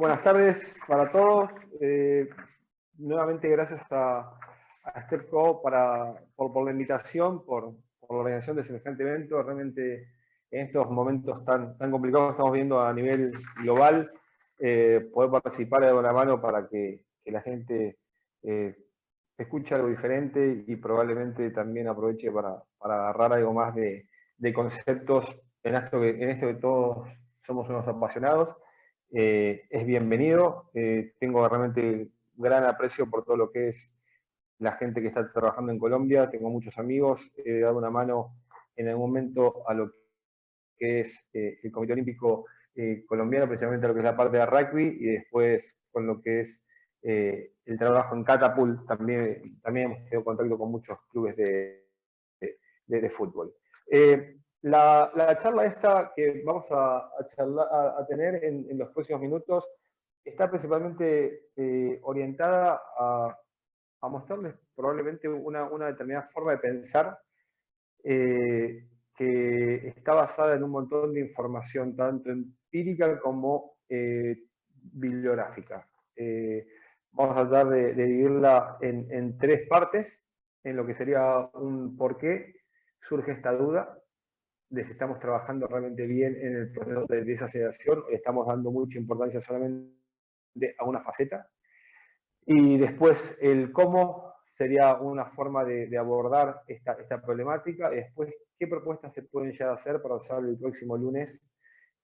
buenas tardes para todos. Nuevamente gracias a StepCo por la invitación, por la organización de semejante evento. Realmente en estos momentos tan complicados que estamos viendo a nivel global, poder participar de una mano para que la gente escuche algo diferente y probablemente también aproveche para agarrar algo más de conceptos en esto que todos somos unos apasionados. Es bienvenido. Tengo realmente gran aprecio por todo lo que es la gente que está trabajando en Colombia. Tengo muchos amigos. He dado una mano en algún momento a lo que es el Comité Olímpico colombiano, precisamente a lo que es la parte de rugby, y después con lo que es el trabajo en Catapult. También hemos tenido contacto con muchos clubes de fútbol. La charla esta que vamos a tener en los próximos minutos está principalmente orientada a mostrarles probablemente una determinada forma de pensar que está basada en un montón de información, tanto empírica como bibliográfica. Vamos a tratar de dividirla en tres partes, en lo que sería un por qué surge esta duda, de si estamos trabajando realmente bien en el proceso de desaceleración, o estamos dando mucha importancia solamente a una faceta. Y después el cómo sería una forma de abordar esta problemática, y después qué propuestas se pueden ya hacer para usar el próximo lunes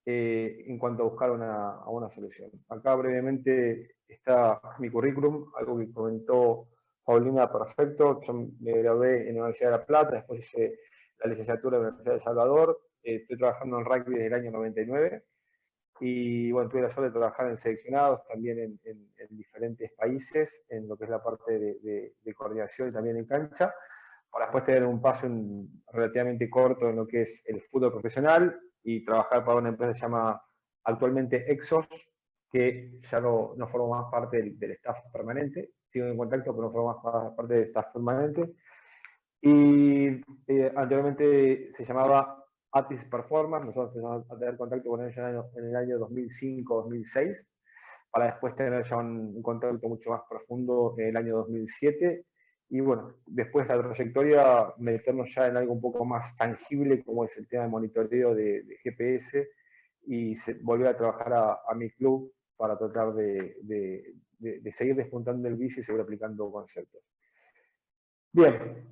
en cuanto a buscar una solución. Acá brevemente está mi currículum, algo que comentó Paulina perfecto. Yo me gradué en la Universidad de La Plata, después hice la licenciatura en la Universidad de El Salvador. Estoy trabajando en rugby desde el año 99. Y bueno, tuve la suerte de trabajar en seleccionados, también en diferentes países, en lo que es la parte de coordinación y también en cancha, para después tener un paso relativamente corto en lo que es el fútbol profesional y trabajar para una empresa que se llama actualmente Exos, que ya no forma más parte del staff permanente. Sigo en contacto, pero no forma más parte del staff permanente. Y anteriormente se llamaba Atis Performance. Nosotros empezamos a tener contacto con ellos en el año 2005-2006, para después tener ya un contacto mucho más profundo en el año 2007. Y bueno, después de la trayectoria, meternos ya en algo un poco más tangible, como es el tema de monitoreo de GPS, y volver a trabajar a mi club para tratar de seguir despuntando el bici y seguir aplicando conceptos. Bien,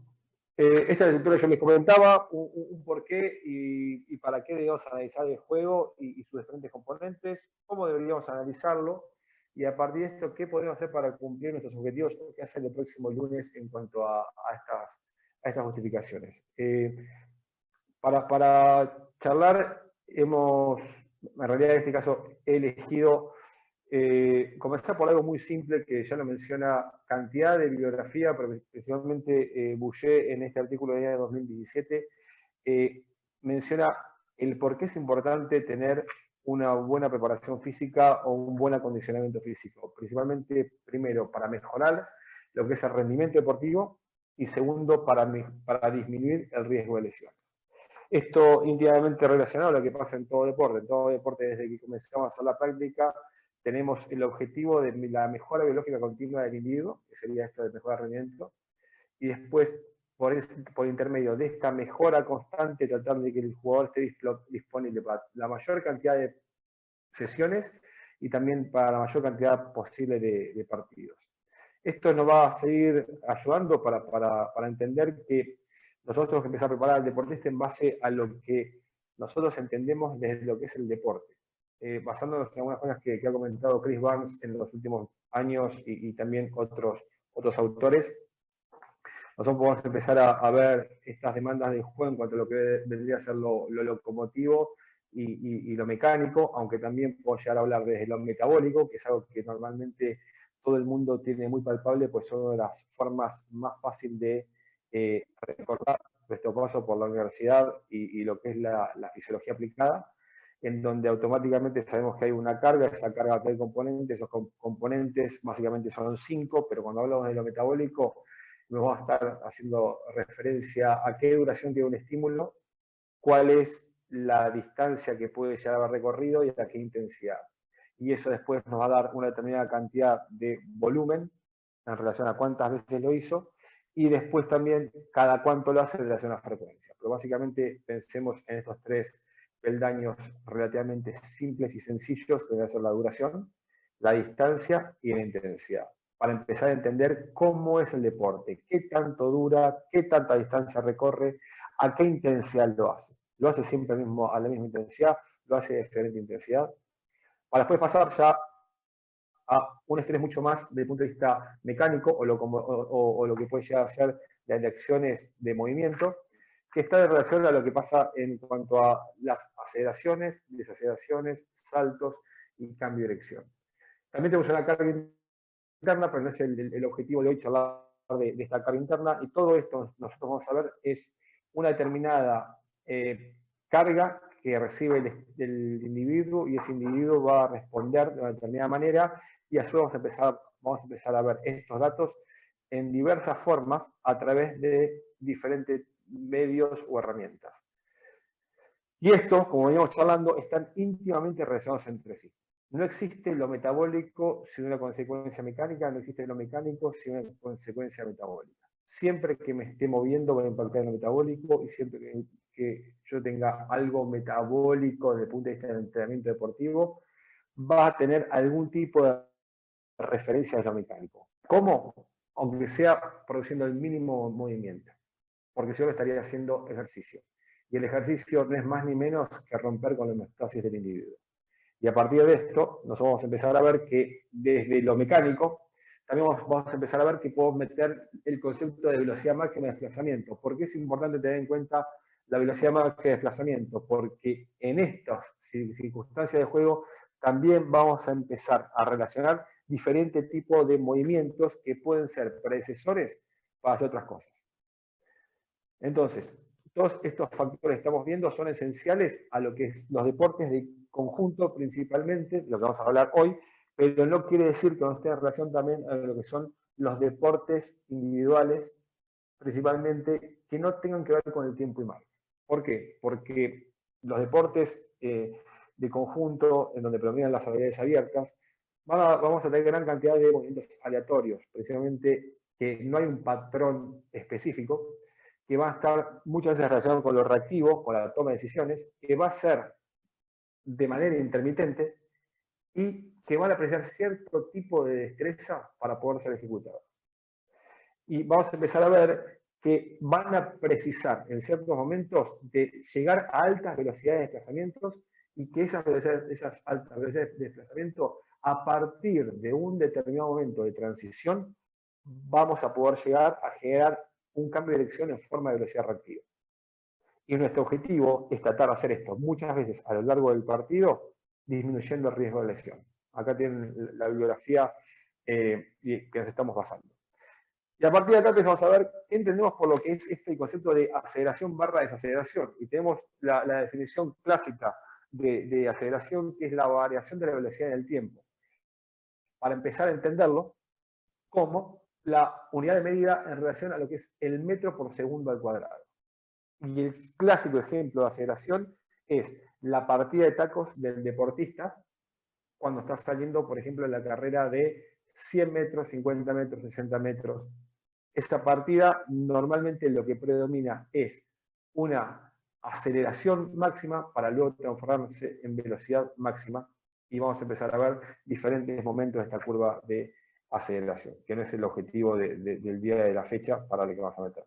esta es la estructura que yo les comentaba, un porqué y para qué debemos analizar el juego y sus diferentes componentes, cómo deberíamos analizarlo, y a partir de esto, qué podemos hacer para cumplir nuestros objetivos, o qué hacer el próximo lunes en cuanto a estas justificaciones. Para charlar, en realidad en este caso he elegido comenzar por algo muy simple que ya lo menciona cantidad de bibliografía, pero especialmente Boucher en este artículo del año 2017 menciona el por qué es importante tener una buena preparación física o un buen acondicionamiento físico. Principalmente, primero, para mejorar lo que es el rendimiento deportivo, y segundo, para disminuir el riesgo de lesiones. Esto íntimamente relacionado a lo que pasa en todo deporte. En todo deporte, desde que comenzamos a hacer la práctica, tenemos el objetivo de la mejora biológica continua del individuo, que sería esto de mejorar rendimiento, y después, por intermedio de esta mejora constante, tratar de que el jugador esté disponible para la mayor cantidad de sesiones y también para la mayor cantidad posible de partidos. Esto nos va a seguir ayudando para entender que nosotros tenemos que empezar a preparar al deportista en base a lo que nosotros entendemos desde lo que es el deporte. Basándonos en algunas cosas que ha comentado Chris Barnes en los últimos años y también otros autores, nosotros podemos empezar a ver estas demandas del juego en cuanto a lo que vendría a ser lo locomotivo y lo mecánico, aunque también puedo llegar a hablar desde lo metabólico, que es algo que normalmente todo el mundo tiene muy palpable, pues son una de las formas más fáciles de recordar nuestro paso por la universidad y lo que es la fisiología aplicada, en donde automáticamente sabemos que hay una carga, esa carga trae componentes, esos componentes básicamente son 5, pero cuando hablamos de lo metabólico, nos vamos a estar haciendo referencia a qué duración tiene un estímulo, cuál es la distancia que puede llegar a haber recorrido y a qué intensidad. y eso después nos va a dar una determinada cantidad de volumen en relación a cuántas veces lo hizo, y después también cada cuánto lo hace en relación a la frecuencia. Pero básicamente pensemos en estos tres peldaños relativamente simples y sencillos, que va a ser la duración, la distancia y la intensidad, para empezar a entender cómo es el deporte, qué tanto dura, qué tanta distancia recorre, a qué intensidad lo hace. ¿Lo hace siempre a la misma intensidad? ¿Lo hace de diferente intensidad? Para después pasar ya a un estrés mucho más desde el punto de vista mecánico o lo que puede llegar a ser de acciones de movimiento, que está en relación a lo que pasa en cuanto a las aceleraciones, desaceleraciones, saltos y cambio de dirección. También tenemos una carga interna, pero no es el objetivo de hoy charlar de esta carga interna, y todo esto nosotros vamos a ver es una determinada carga que recibe el individuo, y ese individuo va a responder de una determinada manera, y a su vez vamos a empezar a ver estos datos en diversas formas a través de diferentes medios o herramientas. Y estos, como veníamos charlando, están íntimamente relacionados entre sí. No existe lo metabólico sin una consecuencia mecánica, no existe lo mecánico sin una consecuencia metabólica. Siempre que me esté moviendo voy a impactar en lo metabólico, y siempre que yo tenga algo metabólico desde el punto de vista del entrenamiento deportivo, va a tener algún tipo de referencia a lo mecánico. ¿Cómo? Aunque sea produciendo el mínimo movimiento, porque si yo estaría haciendo ejercicio. Y el ejercicio no es más ni menos que romper con la homeostasis del individuo. Y a partir de esto, nos vamos a empezar a ver que desde lo mecánico, también vamos a empezar a ver que podemos meter el concepto de velocidad máxima de desplazamiento. ¿Por qué es importante tener en cuenta la velocidad máxima de desplazamiento? Porque en estas circunstancias de juego también vamos a empezar a relacionar diferentes tipos de movimientos que pueden ser predecesores para hacer otras cosas. Entonces, todos estos factores que estamos viendo son esenciales a lo que es los deportes de conjunto, principalmente, lo que vamos a hablar hoy, pero no quiere decir que no esté en relación también a lo que son los deportes individuales, principalmente, que no tengan que ver con el tiempo y marca. ¿Por qué? Porque los deportes de conjunto, en donde predominan las habilidades abiertas, vamos a tener gran cantidad de movimientos aleatorios, precisamente que no hay un patrón específico, que va a estar muchas veces relacionado con lo reactivo, con la toma de decisiones, que va a ser de manera intermitente y que van a apreciar cierto tipo de destreza para poder ser ejecutados. Y vamos a empezar a ver que van a precisar en ciertos momentos de llegar a altas velocidades de desplazamientos, y que esas altas velocidades de desplazamiento, a partir de un determinado momento de transición, vamos a poder llegar a generar un cambio de dirección en forma de velocidad reactiva. Y nuestro objetivo es tratar de hacer esto muchas veces a lo largo del partido, disminuyendo el riesgo de lesión. Acá tienen la bibliografía que nos estamos basando. Y a partir de acá vamos a ver qué entendemos por lo que es este concepto de aceleración barra desaceleración. Y tenemos la definición clásica de aceleración, que es la variación de la velocidad en el tiempo. Para empezar a entenderlo como la unidad de medida en relación a lo que es el metro por segundo al cuadrado. Y el clásico ejemplo de aceleración es la partida de tacos del deportista cuando está saliendo, por ejemplo, en la carrera de 100 metros, 50 metros, 60 metros. Esta partida normalmente lo que predomina es una aceleración máxima para luego transformarse en velocidad máxima, y vamos a empezar a ver diferentes momentos de esta curva de aceleración, que no es el objetivo del día de la fecha para lo que vamos a meter,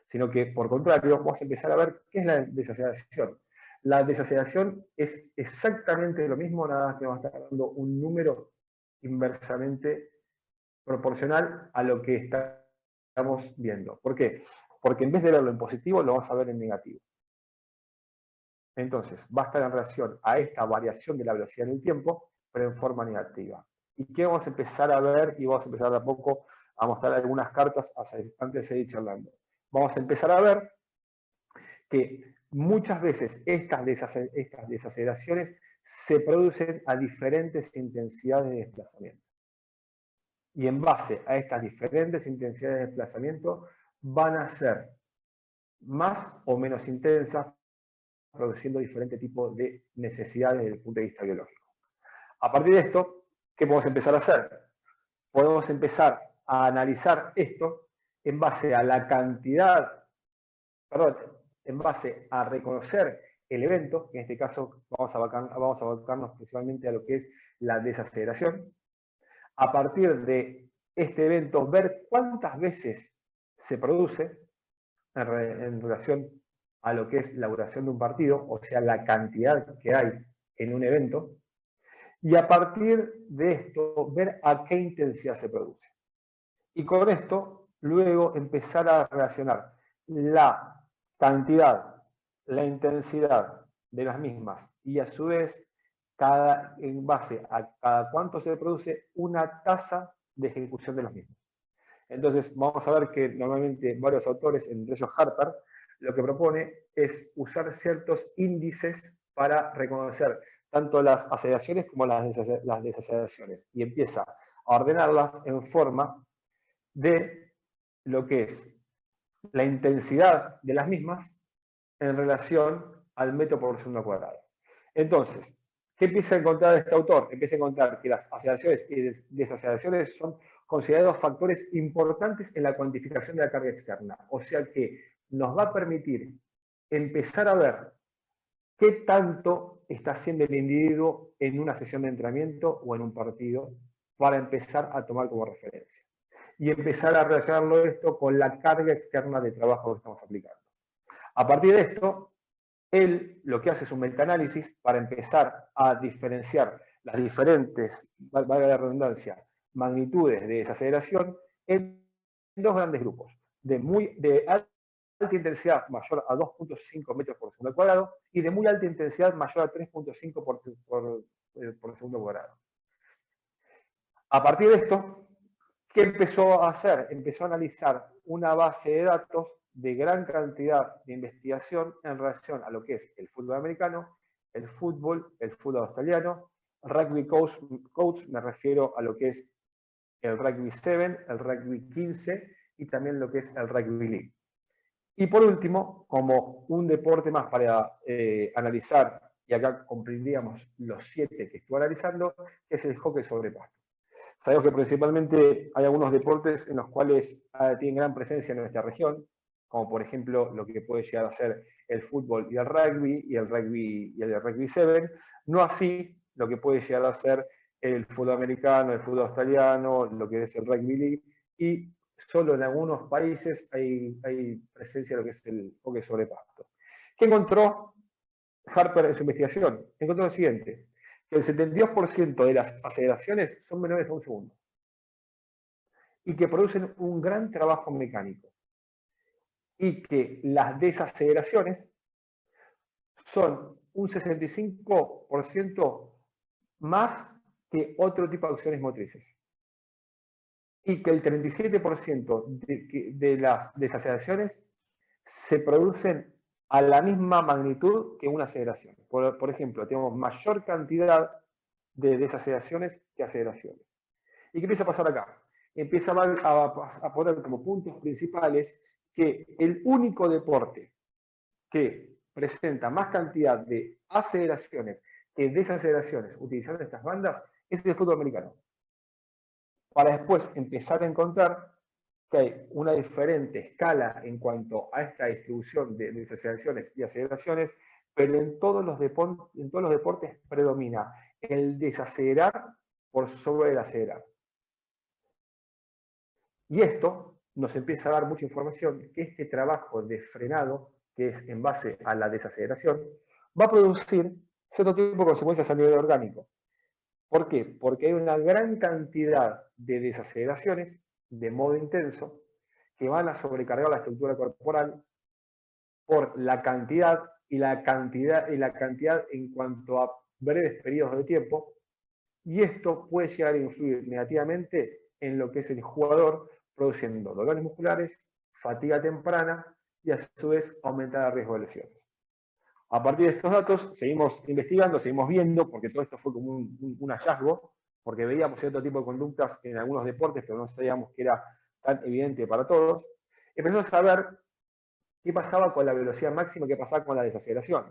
sino que por contrario vamos a empezar a ver qué es la desaceleración. La desaceleración es exactamente lo mismo, nada más que nos está dando un número inversamente proporcional a lo que estamos viendo. ¿Por qué? Porque en vez de verlo en positivo, lo vamos a ver en negativo. Entonces, va a estar en relación a esta variación de la velocidad en el tiempo, pero en forma negativa. ¿Y qué vamos a empezar a ver? Y vamos a empezar de a poco a mostrar algunas cartas antes de seguir charlando. Vamos a empezar a ver que muchas veces estas desaceleraciones se producen a diferentes intensidades de desplazamiento. Y en base a estas diferentes intensidades de desplazamiento van a ser más o menos intensas, produciendo diferentes tipos de necesidades desde el punto de vista biológico. A partir de esto, ¿qué podemos empezar a hacer? Podemos empezar a analizar esto en base a la cantidad, perdón, en base a reconocer el evento, que en este caso vamos a abocarnos principalmente a lo que es la desaceleración. A partir de este evento, ver cuántas veces se produce en relación a lo que es la duración de un partido, o sea, la cantidad que hay en un evento, y a partir de esto, ver a qué intensidad se produce. Y con esto, luego empezar a relacionar la cantidad, la intensidad de las mismas y a su vez, en base a cada cuánto se produce, una tasa de ejecución de los mismos. Entonces, vamos a ver que normalmente varios autores, entre ellos Harper, lo que propone es usar ciertos índices para reconocer tanto las aceleraciones como las desaceleraciones. Y empieza a ordenarlas en forma de lo que es la intensidad de las mismas en relación al metro por segundo cuadrado. Entonces, ¿qué empieza a encontrar este autor? Empieza a encontrar que las aceleraciones y desaceleraciones son considerados factores importantes en la cuantificación de la carga externa. O sea que nos va a permitir empezar a ver qué tanto está haciendo el individuo en una sesión de entrenamiento o en un partido para empezar a tomar como referencia. Y empezar a relacionarlo esto con la carga externa de trabajo que estamos aplicando. A partir de esto, él lo que hace es un metaanálisis para empezar a diferenciar las diferentes, valga la redundancia, magnitudes de desaceleración en dos grandes grupos, de alta intensidad mayor a 2.5 metros por segundo cuadrado y de muy alta intensidad mayor a 3.5 por segundo cuadrado. A partir de esto, ¿qué empezó a hacer? Empezó a analizar una base de datos de gran cantidad de investigación en relación a lo que es el fútbol americano, el fútbol australiano, rugby coach, me refiero a lo que es el rugby 7, el rugby 15 y también lo que es el rugby league. Y por último, como un deporte más para analizar, y acá comprendíamos los 7 que estuve analizando, que es el hockey sobre pasto. Sabemos que principalmente hay algunos deportes en los cuales tienen gran presencia en nuestra región, como por ejemplo lo que puede llegar a ser el fútbol y el rugby 7, no así lo que puede llegar a ser el fútbol americano, el fútbol australiano, lo que es el rugby league, y solo en algunos países hay presencia de lo que es el hockey sobre pasto. ¿Qué encontró Harper en su investigación? Encontró lo siguiente, que el 72% de las aceleraciones son menores a un segundo y que producen un gran trabajo mecánico y que las desaceleraciones son un 65% más que otro tipo de acciones motrices y que el 37% de las desaceleraciones se producen a la misma magnitud que una aceleración. Por ejemplo, tenemos mayor cantidad de desaceleraciones que aceleraciones. ¿Y qué empieza a pasar acá? Empieza a poner como puntos principales que el único deporte que presenta más cantidad de aceleraciones que desaceleraciones utilizando estas bandas es el fútbol americano. Para después empezar a encontrar que hay una diferente escala en cuanto a esta distribución de desaceleraciones y aceleraciones, pero en todos los deportes predomina el desacelerar por sobre el acelerar. Y esto nos empieza a dar mucha información que este trabajo de frenado, que es en base a la desaceleración, va a producir cierto tipo de consecuencias a nivel orgánico. ¿Por qué? Porque hay una gran cantidad de desaceleraciones de modo intenso que van a sobrecargar la estructura corporal por la cantidad en cuanto a breves periodos de tiempo, y esto puede llegar a influir negativamente en lo que es el jugador, produciendo dolores musculares, fatiga temprana y a su vez aumentar el riesgo de lesiones. A partir de estos datos seguimos investigando, seguimos viendo, porque todo esto fue como un hallazgo, porque veíamos cierto tipo de conductas en algunos deportes, pero no sabíamos que era tan evidente para todos. Empezamos a ver qué pasaba con la velocidad máxima, qué pasaba con la desaceleración.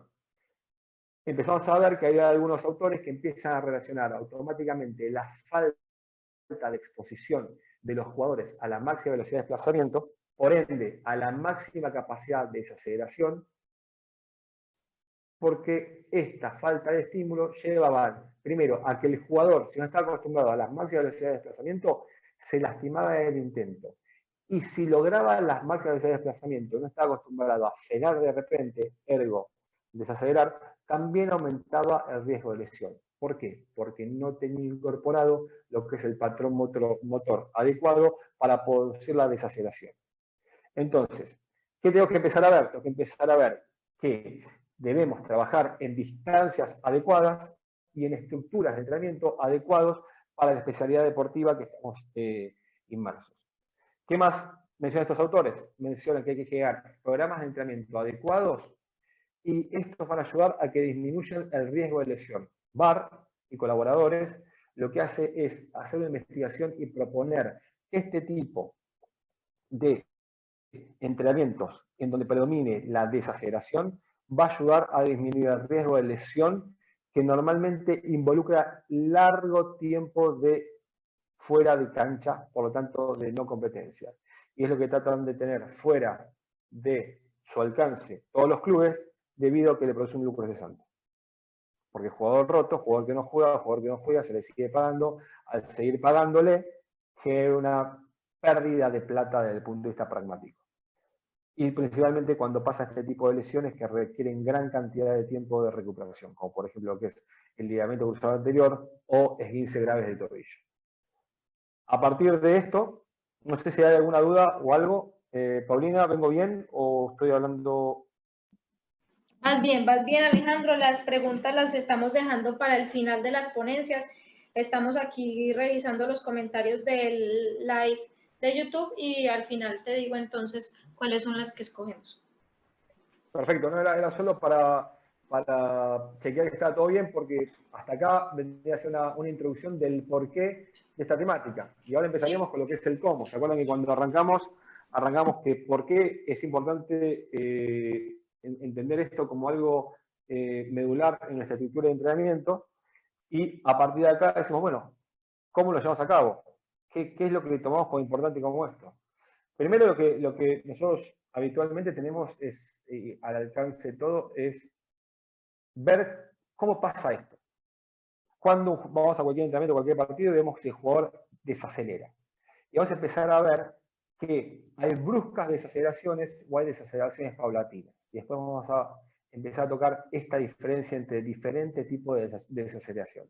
empezamos a ver que hay algunos autores que empiezan a relacionar automáticamente la falta de exposición de los jugadores a la máxima velocidad de desplazamiento, por ende, a la máxima capacidad de desaceleración, porque esta falta de estímulo llevaba primero a que el jugador, si no está acostumbrado a las máximas velocidades de desplazamiento, se lastimaba en el intento. Y si lograba las máximas velocidades de desplazamiento, no estaba acostumbrado a frenar de repente, ergo, desacelerar, también aumentaba el riesgo de lesión. ¿Por qué? Porque no tenía incorporado lo que es el patrón motor adecuado para producir la desaceleración. Entonces, ¿qué tengo que empezar a ver? Tengo que empezar a ver que debemos trabajar en distancias adecuadas y en estructuras de entrenamiento adecuados para la especialidad deportiva que estamos inmersos. ¿Qué más mencionan estos autores? Mencionan que hay que crear programas de entrenamiento adecuados y estos van a ayudar a que disminuyan el riesgo de lesión. VAR y colaboradores lo que hace es hacer una investigación y proponer que este tipo de entrenamientos en donde predomine la desaceleración va a ayudar a disminuir el riesgo de lesión que normalmente involucra largo tiempo de fuera de cancha, por lo tanto de no competencia. Y es lo que tratan de tener fuera de su alcance todos los clubes debido a que le produce un lucro cesante. Porque jugador roto, jugador que no juega, se le sigue pagando, al seguir pagándole genera una pérdida de plata desde el punto de vista pragmático. Y principalmente cuando pasa este tipo de lesiones que requieren gran cantidad de tiempo de recuperación, como por ejemplo lo que es el ligamento cruzado anterior o esguince graves del tobillo. A partir de esto, no sé si hay alguna duda o algo. Paulina, ¿vengo bien o estoy hablando? Vas bien, Alejandro. Las preguntas las estamos dejando para el final de las ponencias. Estamos aquí revisando los comentarios del live de YouTube y al final te digo entonces cuáles son las que escogemos. Perfecto, no era solo para chequear que estaba todo bien, porque hasta acá vendría a ser una introducción del porqué de esta temática. Y ahora empezaríamos con lo que es el cómo. ¿Se acuerdan que cuando arrancamos que por qué es importante entender esto como algo medular en nuestra estructura de entrenamiento? Y a partir de acá decimos, bueno, ¿cómo lo llevamos a cabo? ¿Qué es lo que tomamos como importante como esto? Primero lo que nosotros habitualmente tenemos es, al alcance de todo, es ver cómo pasa esto. Cuando vamos a cualquier entrenamiento, cualquier partido, vemos que el jugador desacelera. Y vamos a empezar a ver que hay bruscas desaceleraciones o hay desaceleraciones paulatinas. Y después vamos a empezar a tocar esta diferencia entre diferentes tipos de desaceleración.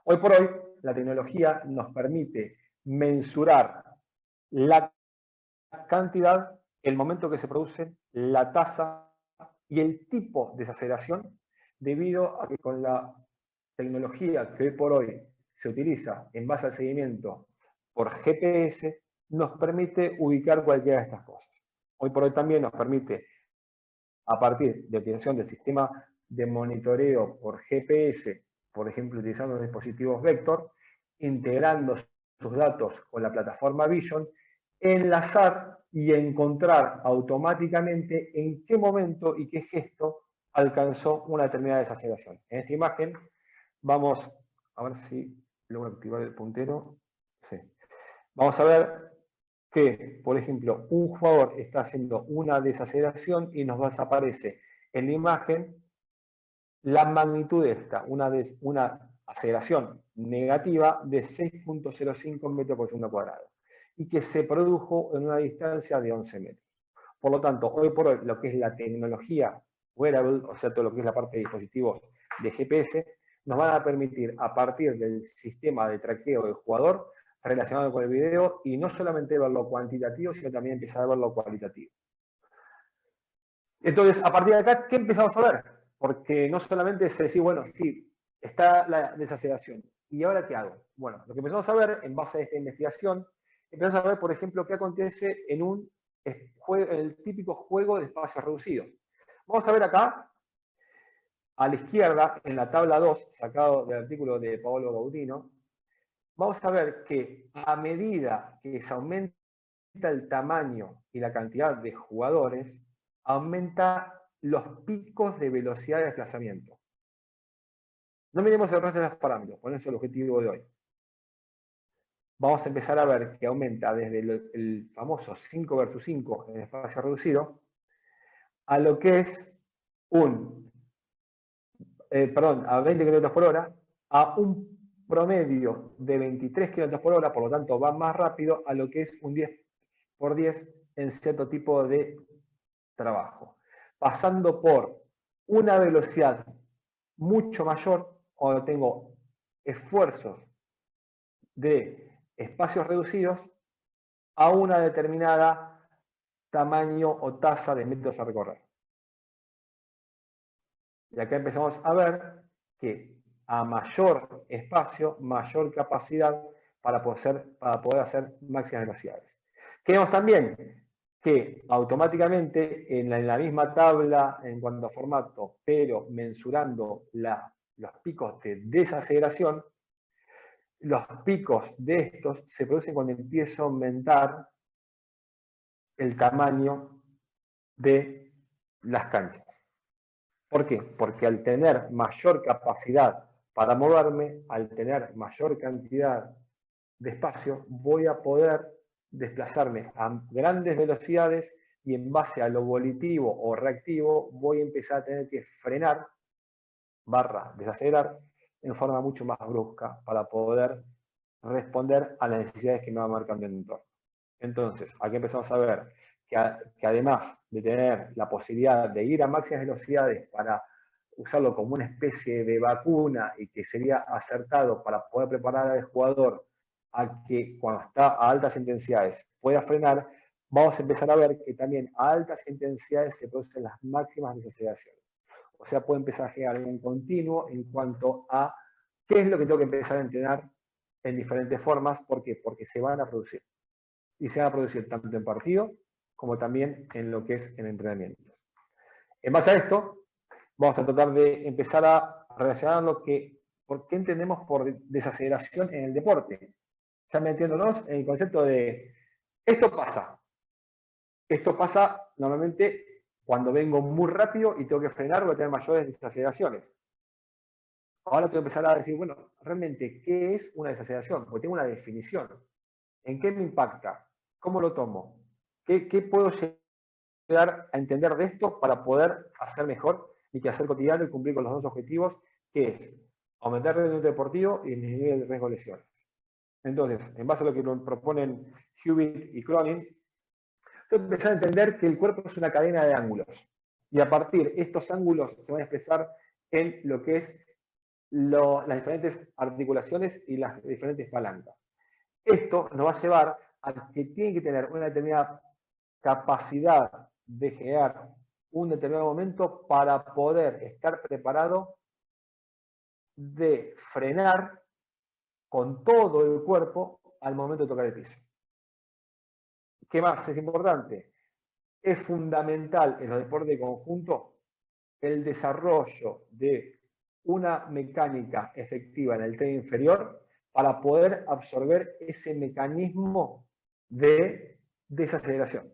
Hoy por hoy, la tecnología nos permite mensurar la cantidad, el momento que se produce, la tasa y el tipo de desaceleración, debido a que con la tecnología que hoy por hoy se utiliza en base al seguimiento por GPS, nos permite ubicar cualquiera de estas cosas. Hoy por hoy también nos permite, a partir de utilización del sistema de monitoreo por GPS, por ejemplo, utilizando los dispositivos Vector, integrando sus datos con la plataforma Vision, enlazar y encontrar automáticamente en qué momento y qué gesto alcanzó una determinada desaceleración. En esta imagen vamos a ver si logro activar el puntero. Sí. Vamos a ver que, por ejemplo, un jugador está haciendo una desaceleración y nos aparece en la imagen la magnitud de esta, una aceleración negativa de 6.05 metros por segundo cuadrado y que se produjo en una distancia de 11 metros. Por lo tanto, hoy por hoy, lo que es la tecnología wearable, o sea, todo lo que es la parte de dispositivos de GPS, nos van a permitir, a partir del sistema de traqueo del jugador, relacionado con el video, y no solamente ver lo cuantitativo, sino también empezar a ver lo cualitativo. Entonces, a partir de acá, ¿qué empezamos a ver? Porque no solamente se decía, bueno, sí, está la desaceleración. ¿Y ahora qué hago? Bueno, lo que empezamos a ver, en base a esta investigación, empezamos a ver, por ejemplo, qué acontece en el típico juego de espacios reducidos. Vamos a ver acá, a la izquierda, en la tabla 2, sacado del artículo de Paolo Gaudino, vamos a ver que a medida que se aumenta el tamaño y la cantidad de jugadores, aumenta los picos de velocidad de desplazamiento. No miremos el resto de los parámetros, con eso es el objetivo de hoy. Vamos a empezar a ver que aumenta desde el famoso 5 versus 5 en espacio reducido a lo que es a 20 km por hora, a un promedio de 23 km por hora, por lo tanto va más rápido a lo que es un 10 por 10 en cierto tipo de trabajo, pasando por una velocidad mucho mayor cuando tengo esfuerzos de espacios reducidos a una determinada tamaño o tasa de metros a recorrer. Y acá empezamos a ver que a mayor espacio, mayor capacidad para poder hacer máximas velocidades. ¿Qué vemos también? Que automáticamente en la misma tabla en cuanto a formato, pero mensurando los picos de desaceleración, los picos de estos se producen cuando empieza a aumentar el tamaño de las canchas. ¿Por qué? Porque al tener mayor capacidad para moverme, al tener mayor cantidad de espacio, voy a poder desplazarme a grandes velocidades y en base a lo volitivo o reactivo voy a empezar a tener que frenar, desacelerar, en forma mucho más brusca para poder responder a las necesidades que me va marcando el entorno. Entonces, aquí empezamos a ver que además de tener la posibilidad de ir a máximas velocidades para usarlo como una especie de vacuna y que sería acertado para poder preparar al jugador a que cuando está a altas intensidades pueda frenar, vamos a empezar a ver que también a altas intensidades se producen las máximas desaceleraciones. O sea, puede empezar a generar un continuo en cuanto a qué es lo que tengo que empezar a entrenar en diferentes formas. ¿Por qué? Porque se van a producir. Y se van a producir tanto en partido como también en lo que es en entrenamiento. En base a esto, vamos a tratar de empezar a relacionar por qué entendemos por desaceleración en el deporte. Ya metiéndonos en el concepto de esto pasa. Esto pasa normalmente cuando vengo muy rápido y tengo que frenar, voy a tener mayores desaceleraciones. Ahora tengo que empezar a decir, bueno, realmente, ¿qué es una desaceleración? Porque tengo una definición. ¿En qué me impacta? ¿Cómo lo tomo? ¿Qué puedo llegar a entender de esto para poder hacer mejor mi quehacer cotidiano y cumplir con los dos objetivos, que es aumentar el rendimiento deportivo y disminuir el riesgo de lesiones? Entonces, en base a lo que proponen Hewitt y Cronin, tengo que empezar a entender que el cuerpo es una cadena de ángulos. Y a partir de estos ángulos se van a expresar en lo que es las diferentes articulaciones y las diferentes palancas. Esto nos va a llevar a que tiene que tener una determinada capacidad de generar un determinado momento para poder estar preparado de frenar con todo el cuerpo al momento de tocar el piso. ¿Qué más es importante? Es fundamental en los deportes de conjunto el desarrollo de una mecánica efectiva en el tren inferior para poder absorber ese mecanismo de desaceleración.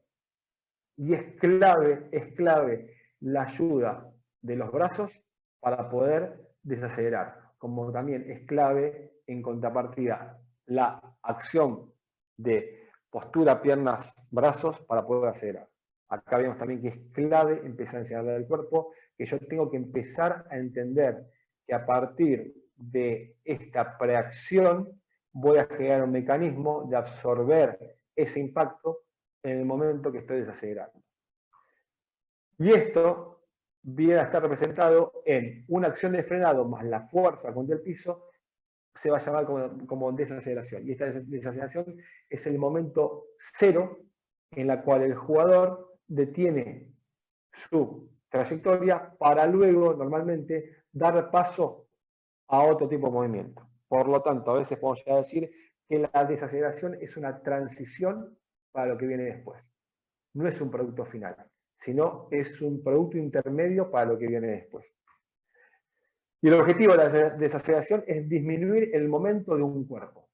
Y es clave la ayuda de los brazos para poder desacelerar, como también es clave en contrapartida la acción de postura, piernas, brazos para poder acelerar. Acá vemos también que es clave empezar a enseñarle al cuerpo que yo tengo que empezar a entender que a partir de esta preacción voy a generar un mecanismo de absorber ese impacto en el momento que estoy desacelerando. Y esto viene a estar representado en una acción de frenado más la fuerza contra el piso, se va a llamar como desaceleración. Y esta desaceleración es el momento cero en la cual el jugador detiene su trayectoria para luego, normalmente, dar paso a otro tipo de movimiento. Por lo tanto, a veces podemos llegar a decir que la desaceleración es una transición para lo que viene después. No es un producto final, sino es un producto intermedio para lo que viene después. Y el objetivo de la desaceleración es disminuir el momento de un cuerpo.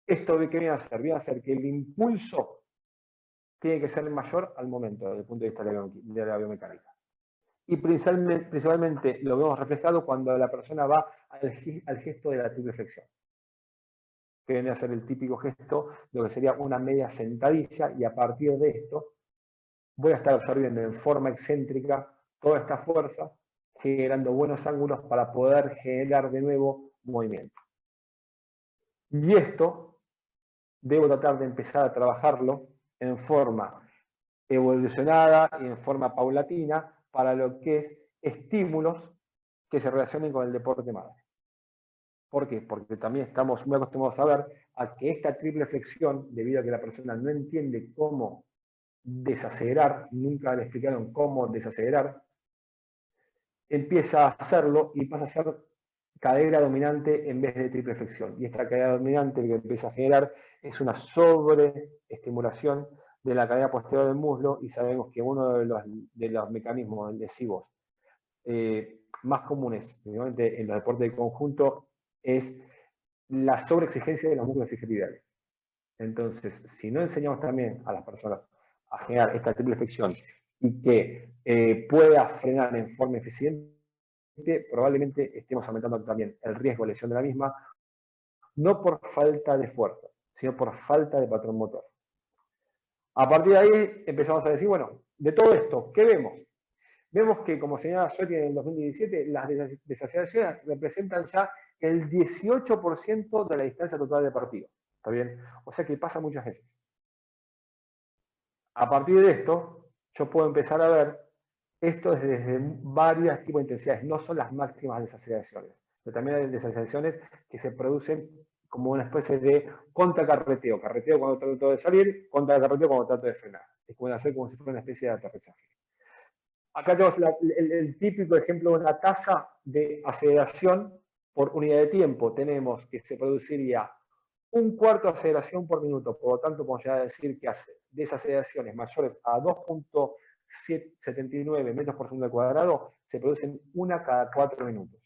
¿Esto qué viene a hacer? Viene a hacer que el impulso tiene que ser mayor al momento desde el punto de vista de la biomecánica. Y principalmente lo vemos reflejado cuando la persona va al gesto de la triple flexión, que viene a ser el típico gesto de lo que sería una media sentadilla, y a partir de esto voy a estar absorbiendo en forma excéntrica toda esta fuerza, generando buenos ángulos para poder generar de nuevo movimiento. Y esto debo tratar de empezar a trabajarlo en forma evolucionada y en forma paulatina para lo que es estímulos que se relacionen con el deporte madre. ¿Por qué? Porque también estamos muy acostumbrados a ver a que esta triple flexión, debido a que la persona no entiende cómo desacelerar, nunca le explicaron cómo desacelerar, empieza a hacerlo y pasa a ser cadera dominante en vez de triple flexión. Y esta cadera dominante lo que empieza a generar es una sobreestimulación de la cadera posterior del muslo, y sabemos que uno de los mecanismos lesivos más comunes, principalmente en los deportes de conjunto, es la sobreexigencia de los músculos isquiotibiales. Entonces, si no enseñamos también a las personas a generar esta triple flexión y que pueda frenar en forma eficiente, probablemente estemos aumentando también el riesgo de lesión de la misma, no por falta de fuerza, sino por falta de patrón motor. A partir de ahí empezamos a decir, bueno, de todo esto, ¿qué vemos? Vemos que, como señalaba Sueti en el 2017, las desaceleraciones representan ya el 18% de la distancia total deportiva. ¿Está bien? O sea que pasa muchas veces. A partir de esto, yo puedo empezar a ver esto desde varios tipos de intensidades. No son las máximas desaceleraciones, pero también hay desaceleraciones que se producen como una especie de contracarreteo. Carreteo cuando trato de salir, contracarreteo cuando trato de frenar. Es como hacer como si fuera una especie de aterrizaje. Acá tenemos el típico ejemplo de una tasa de aceleración por unidad de tiempo. Tenemos que se produciría un cuarto de aceleración por minuto. Por lo tanto, podemos llegar a decir que hace desaceleraciones mayores a 2.79 metros por segundo al cuadrado se producen una cada 4 minutos.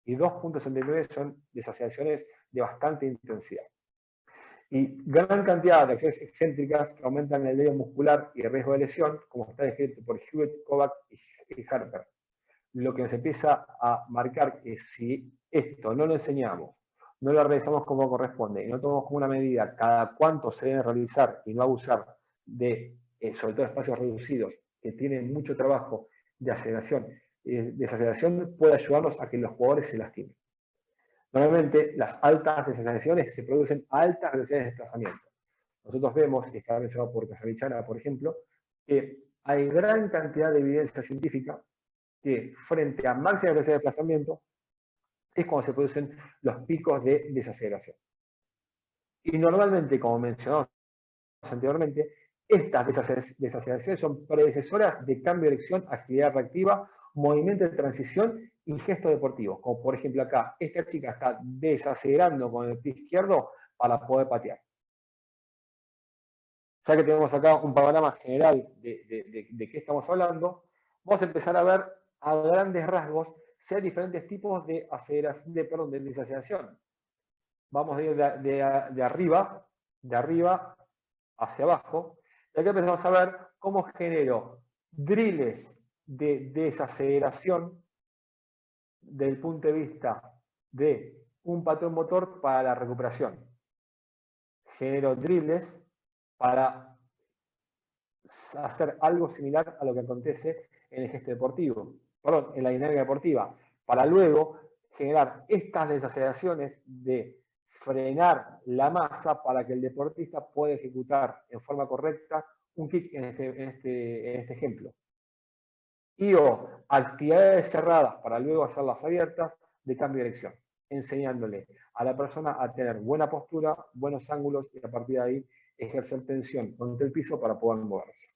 Y 2.69 son desaceleraciones de bastante intensidad. Y gran cantidad de acciones excéntricas que aumentan el delio muscular y el riesgo de lesión, como está descrito por Hewitt, Kovac y Harper. Lo que nos empieza a marcar que si esto no lo enseñamos, no lo realizamos como corresponde y no tomamos como una medida cada cuánto se debe realizar y no abusar de, sobre todo, espacios reducidos que tienen mucho trabajo de aceleración, desaceleración puede ayudarnos a que los jugadores se lastimen. Normalmente, las altas desaceleraciones se producen a altas velocidades de desplazamiento. Nosotros vemos, y está mencionado por Casavichana, por ejemplo, que hay gran cantidad de evidencia científica que frente a máxima velocidad de desplazamiento es cuando se producen los picos de desaceleración. Y normalmente, como mencionamos anteriormente, estas desaceleraciones son predecesoras de cambio de dirección, agilidad reactiva, movimiento de transición y gesto deportivo. Como por ejemplo acá, esta chica está desacelerando con el pie izquierdo para poder patear. Ya que tenemos acá un panorama general de qué estamos hablando, vamos a empezar a ver a grandes rasgos si hay diferentes tipos de desaceleración. Vamos a ir de arriba hacia abajo, y aquí empezamos a ver cómo genero drills de desaceleración desde el punto de vista de un patrón motor para la recuperación. Genero drills para hacer algo similar a lo que acontece en el gesto deportivo, perdón, en la dinámica deportiva, para luego generar estas desaceleraciones de frenar la masa para que el deportista pueda ejecutar en forma correcta un kick en este ejemplo. Y o actividades cerradas para luego hacerlas abiertas de cambio de dirección, enseñándole a la persona a tener buena postura, buenos ángulos y a partir de ahí ejercer tensión contra el piso para poder moverse.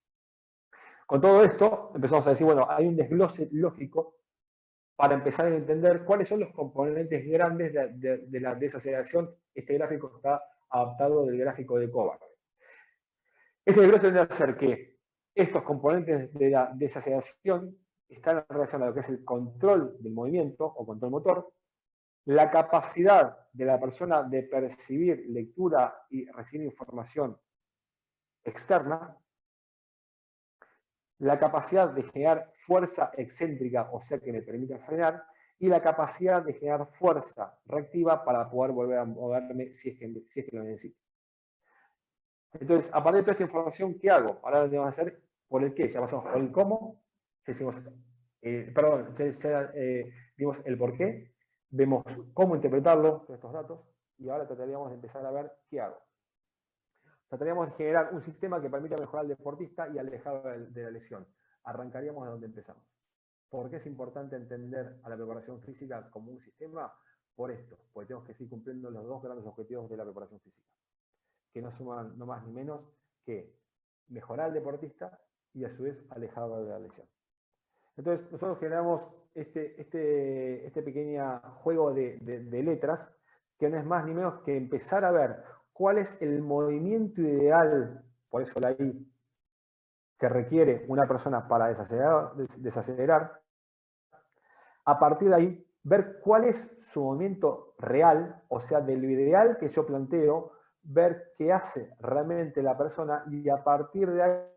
Con todo esto empezamos a decir, bueno, hay un desglose lógico para empezar a entender cuáles son los componentes grandes de la desaceleración. Este gráfico está adaptado del gráfico de Kovac. Ese desglose viene a hacer que estos componentes de la desaceleración están en relación a lo que es el control del movimiento o control motor, la capacidad de la persona de percibir, lectura y recibir información externa, la capacidad de generar fuerza excéntrica, o sea que me permita frenar, y la capacidad de generar fuerza reactiva para poder volver a moverme si es que lo necesito. Entonces, a partir de toda esta información, ¿qué hago? Ahora lo que vamos a hacer por el qué. Ya pasamos por el cómo, decimos, vimos el por qué, vemos cómo interpretarlo, todos estos datos, y ahora trataríamos de empezar a ver qué hago. Trataríamos de generar un sistema que permita mejorar al deportista y alejarlo de la lesión. Arrancaríamos de donde empezamos. ¿Por qué es importante entender a la preparación física como un sistema? Por esto, porque tenemos que seguir cumpliendo los dos grandes objetivos de la preparación física, que no suman no más ni menos que mejorar al deportista y a su vez alejarlo de la lesión. Entonces, nosotros generamos este pequeño juego de letras, que no es más ni menos que empezar a ver cuál es el movimiento ideal, por eso la I, que requiere una persona para desacelerar. A partir de ahí, ver cuál es su movimiento real, o sea, de lo ideal que yo planteo, ver qué hace realmente la persona y a partir de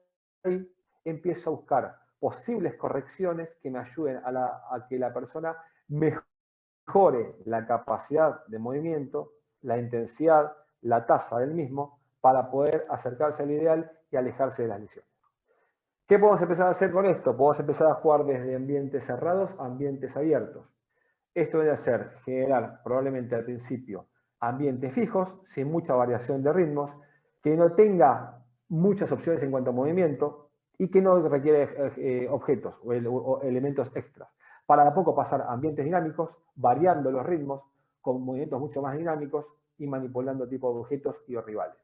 ahí empiezo a buscar posibles correcciones que me ayuden a que la persona mejore la capacidad de movimiento, la intensidad, la tasa del mismo, para poder acercarse al ideal y alejarse de las lesiones. ¿Qué podemos empezar a hacer con esto? Podemos empezar a jugar desde ambientes cerrados a ambientes abiertos. Esto debe ser generar probablemente al principio ambientes fijos, sin mucha variación de ritmos, que no tenga muchas opciones en cuanto a movimiento y que no requiere objetos o elementos extras. Para de a poco pasar a ambientes dinámicos, variando los ritmos, con movimientos mucho más dinámicos y manipulando tipos de objetos y o rivales.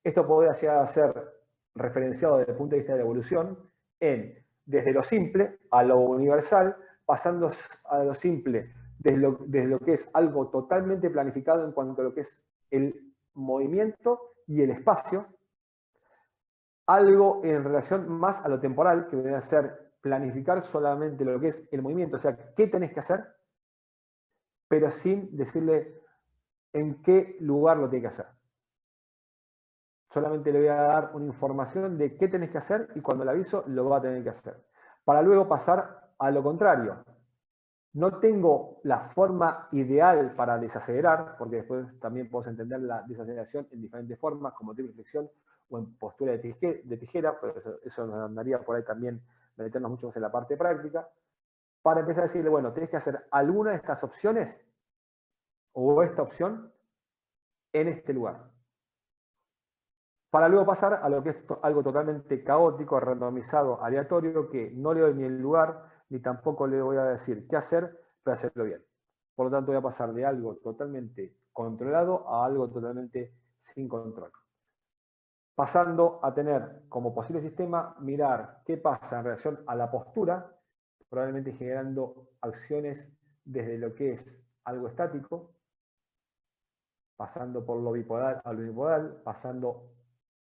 Esto podría llegar a ser referenciado desde el punto de vista de la evolución desde lo simple a lo universal, pasando a lo simple desde lo que es algo totalmente planificado en cuanto a lo que es el movimiento y el espacio, algo en relación más a lo temporal, que debe ser planificar solamente lo que es el movimiento, o sea, qué tenés que hacer, pero sin decirle en qué lugar lo tenés que hacer. Solamente le voy a dar una información de qué tenés que hacer y cuando le aviso lo va a tener que hacer. Para luego pasar a lo contrario. No tengo la forma ideal para desacelerar, porque después también podemos entender la desaceleración en diferentes formas, como triple flexión o en postura de tijera, pero eso nos andaría por ahí también meternos mucho más en la parte práctica. Para empezar a decirle, bueno, tenés que hacer alguna de estas opciones o esta opción en este lugar. Para luego pasar a lo que es algo totalmente caótico, randomizado, aleatorio, que no le doy ni el lugar, ni tampoco le voy a decir qué hacer, pero hacerlo bien. Por lo tanto, voy a pasar de algo totalmente controlado a algo totalmente sin control. Pasando a tener como posible sistema, mirar qué pasa en relación a la postura, probablemente generando acciones desde lo que es algo estático, pasando por lo bipodal a lo unipodal, pasando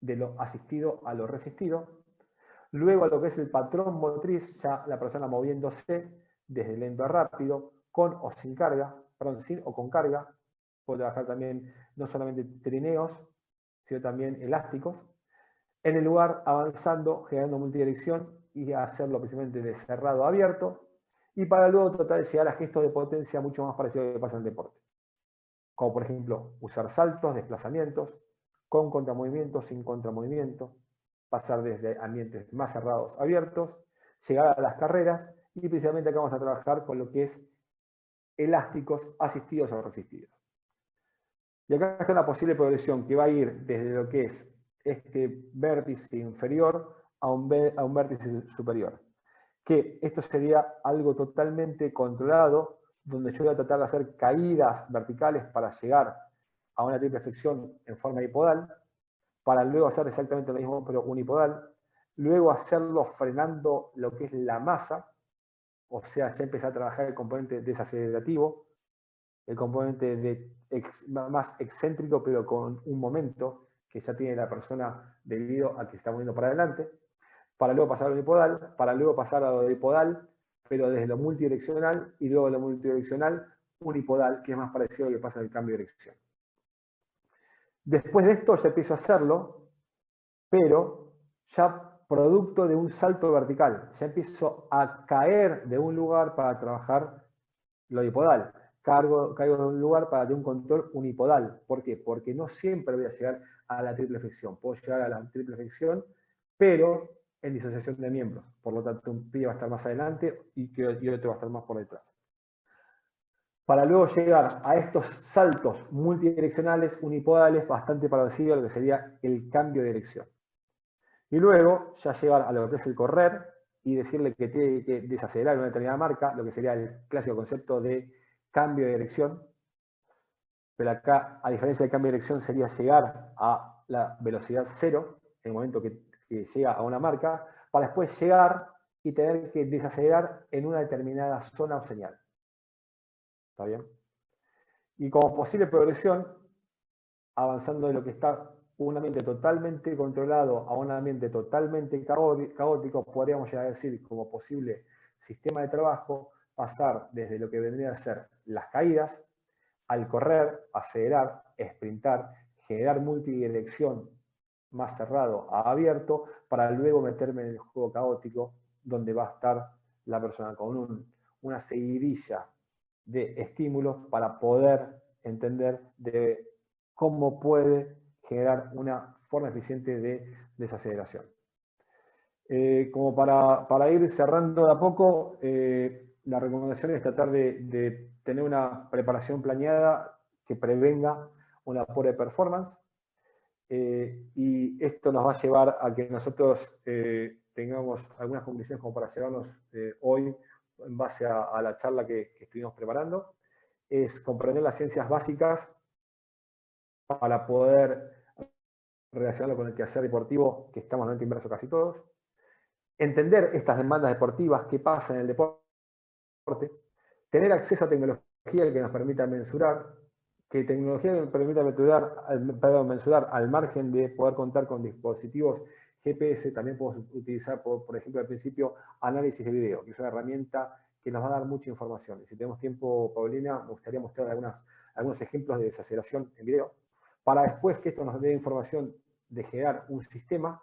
de lo asistido a lo resistido. Luego a lo que es el patrón motriz, ya la persona moviéndose desde lento a rápido, con o sin carga, perdón, sin o con carga. Puedo trabajar también no solamente trineos, sino también elásticos. En el lugar avanzando, generando multidirección y hacerlo precisamente de cerrado a abierto. Y para luego tratar de llegar a gestos de potencia mucho más parecidos a lo que pasa en el deporte. Como por ejemplo, usar saltos, desplazamientos, con contramovimiento, sin contramovimiento, pasar desde ambientes más cerrados a abiertos, llegar a las carreras y precisamente acá vamos a trabajar con lo que es elásticos asistidos o resistidos. Y acá está una posible progresión que va a ir desde lo que es este vértice inferior a un vértice superior. Que esto sería algo totalmente controlado, donde yo voy a tratar de hacer caídas verticales para llegar a una triple flexión en forma bipodal, para luego hacer exactamente lo mismo pero unipodal, luego hacerlo frenando lo que es la masa, o sea, ya empezar a trabajar el componente desacelerativo, el componente más excéntrico pero con un momento que ya tiene la persona debido a que se está moviendo para adelante, para luego pasar a lo unipodal, para luego pasar a lo bipodal, pero desde lo multidireccional y luego lo multidireccional unipodal, que es más parecido a lo que pasa en el cambio de dirección. Después de esto ya empiezo a hacerlo, pero ya producto de un salto vertical. Ya empiezo a caer de un lugar para trabajar lo bipodal. Caigo de un lugar para tener un control unipodal. ¿Por qué? Porque no siempre voy a llegar a la triple flexión. Puedo llegar a la triple flexión, pero en disociación de miembros. Por lo tanto, un pie va a estar más adelante y otro va a estar más por detrás. Para luego llegar a estos saltos multidireccionales unipodales, bastante parecido a lo que sería el cambio de dirección. Y luego ya llegar a lo que es el correr y decirle que tiene que desacelerar una determinada marca, lo que sería el clásico concepto de cambio de dirección. Pero acá, a diferencia del cambio de dirección, sería llegar a la velocidad cero en el momento que llega a una marca, para después llegar y tener que desacelerar en una determinada zona o señal. ¿Está bien? Y como posible progresión, avanzando de lo que está un ambiente totalmente controlado a un ambiente totalmente caótico, podríamos llegar a decir como posible sistema de trabajo, pasar desde lo que vendría a ser las caídas, al correr, acelerar, sprintar, generar multidirección más cerrado a abierto, para luego meterme en el juego caótico, donde va a estar la persona con una seguidilla de estímulos para poder entender de cómo puede generar una forma eficiente de desaceleración. Como para ir cerrando de a poco, la recomendación es tratar de tener una preparación planeada que prevenga una pobre performance. Y esto nos va a llevar a que nosotros tengamos algunas conclusiones como para llevarnos hoy en base a la charla que estuvimos preparando. Es comprender las ciencias básicas para poder relacionarlo con el quehacer deportivo que estamos realmente inmersos casi todos. Entender estas demandas deportivas, qué pasa en el deporte. Tener acceso a tecnología que nos permita mensurar, que tecnología que nos permita mensurar al margen de poder contar con dispositivos GPS. También podemos utilizar, por ejemplo, al principio, análisis de video, que es una herramienta que nos va a dar mucha información. Y si tenemos tiempo, Paulina, me gustaría mostrar algunos ejemplos de desaceleración en video, para después que esto nos dé información de generar un sistema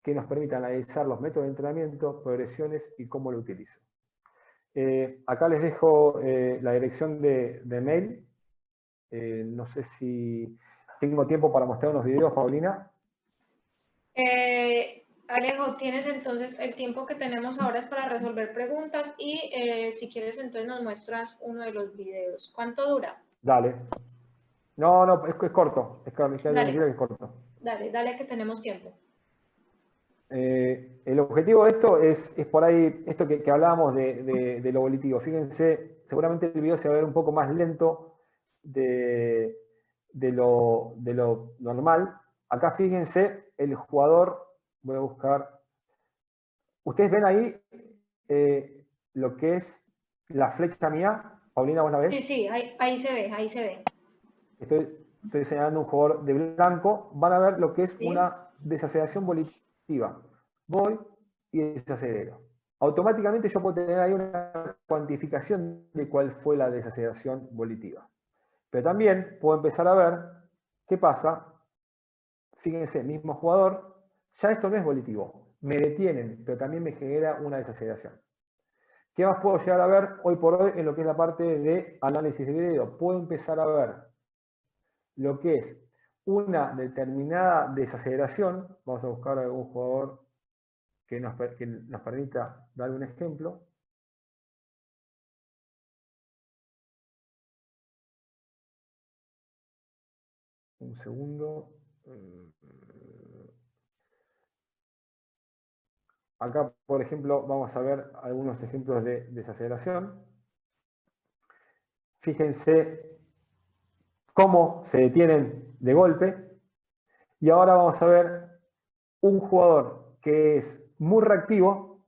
que nos permita analizar los métodos de entrenamiento, progresiones y cómo lo utilizo. Acá les dejo la dirección de mail. No sé si tengo tiempo para mostrar unos videos, Paulina. Alejo, tienes entonces el tiempo que tenemos ahora es para resolver preguntas y si quieres entonces nos muestras uno de los videos. ¿Cuánto dura? Dale. No, es corto. Es corto. Dale que tenemos tiempo. El objetivo de esto es por ahí, esto que hablábamos de lo volitivo. Fíjense, seguramente el video se va a ver un poco más lento de lo normal. Acá fíjense, el jugador, voy a buscar, ustedes ven ahí lo que es la flecha mía. Paulina, ¿vos la ves? Sí, ahí se ve. Estoy señalando un jugador de blanco. Van a ver lo que es una desaceleración volitiva. Voy y desacelero. Automáticamente yo puedo tener ahí una cuantificación de cuál fue la desaceleración volitiva. Pero también puedo empezar a ver qué pasa. Fíjense, mismo jugador, ya esto no es volitivo. Me detienen, pero también me genera una desaceleración. ¿Qué más puedo llegar a ver hoy por hoy en lo que es la parte de análisis de video? Puedo empezar a ver lo que es una determinada desaceleración. Vamos a buscar algún jugador que nos permita dar un ejemplo. Un segundo. Acá, por ejemplo, vamos a ver algunos ejemplos de desaceleración. Fíjense cómo se detienen de golpe. Y ahora vamos a ver un jugador que es muy reactivo.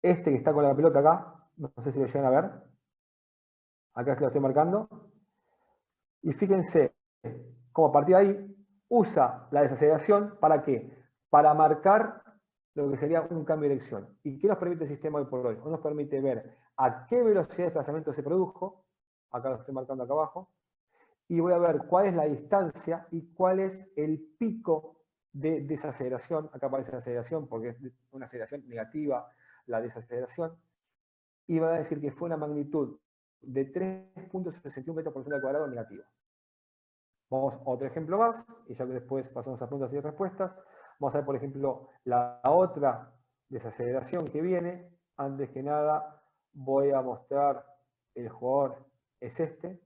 Este que está con la pelota acá. No sé si lo llegan a ver. Acá lo estoy marcando. Y fíjense cómo a partir de ahí usa la desaceleración. ¿Para qué? Para marcar lo que sería un cambio de dirección. ¿Y qué nos permite el sistema hoy por hoy? Nos permite ver a qué velocidad de desplazamiento se produjo. Acá lo estoy marcando acá abajo. Y voy a ver cuál es la distancia y cuál es el pico de desaceleración, acá aparece aceleración porque es una aceleración negativa, la desaceleración, y va a decir que fue una magnitud de 3.61 metros por segundo al cuadrado negativa. Vamos a otro ejemplo más, y ya que después pasamos a preguntas y respuestas. Vamos a ver, por ejemplo, la otra desaceleración que viene. Antes que nada, voy a mostrar el jugador es este.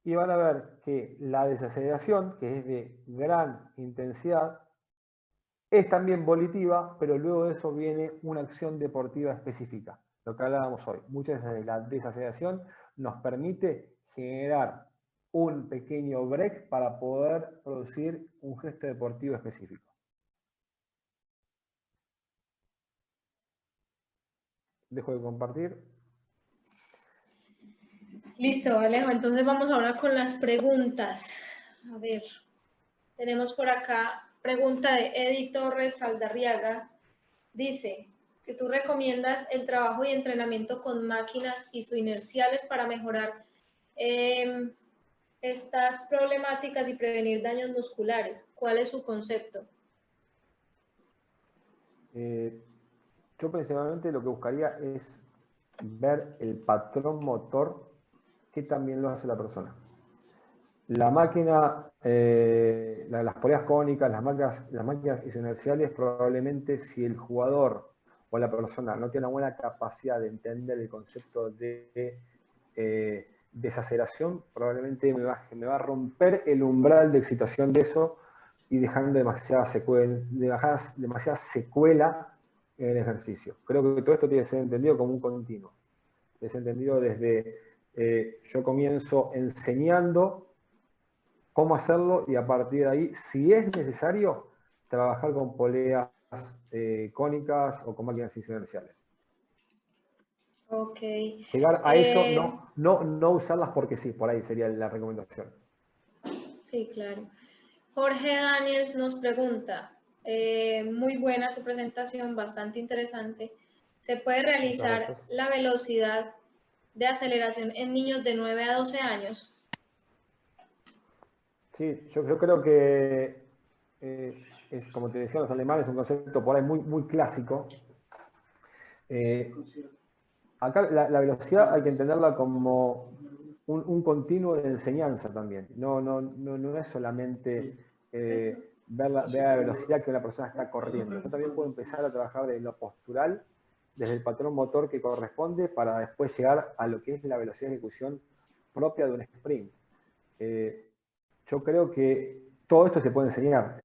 Y van a ver que la desaceleración, que es de gran intensidad, es también volitiva, pero luego de eso viene una acción deportiva específica, lo que hablábamos hoy. Muchas veces la desaceleración nos permite generar un pequeño break para poder producir un gesto deportivo específico. Dejo de compartir. Listo, Alejo. Entonces vamos ahora con las preguntas. A ver, tenemos por acá pregunta de Eddie Torres Saldarriaga. Dice que tú recomiendas el trabajo y entrenamiento con máquinas isoinerciales para mejorar estas problemáticas y prevenir daños musculares. ¿Cuál es su concepto? Yo principalmente lo que buscaría es ver el patrón motor que también lo hace la persona. La máquina, las poleas cónicas, las máquinas isoinerciales, probablemente si el jugador o la persona no tiene una buena capacidad de entender el concepto de desaceleración, probablemente me va a romper el umbral de excitación de eso y dejando demasiada secuela en el ejercicio. Creo que todo esto tiene que ser entendido como un continuo. Es entendido desde yo comienzo enseñando cómo hacerlo y a partir de ahí, si es necesario, trabajar con poleas cónicas o con máquinas isoinerciales. Ok. Llegar a eso, no usarlas porque sí, por ahí sería la recomendación. Sí, claro. Jorge Daniels nos pregunta, muy buena tu presentación, bastante interesante. ¿Se puede realizar la velocidad de aceleración en niños de 9 a 12 años? Sí, yo creo que es, como te decían los alemanes, un concepto por ahí muy clásico. Acá la velocidad hay que entenderla como un continuo de enseñanza también. No es solamente ver la velocidad que una persona está corriendo. Yo también puedo empezar a trabajar desde lo postural, desde el patrón motor que corresponde, para después llegar a lo que es la velocidad de ejecución propia de un sprint. Yo creo que todo esto se puede enseñar.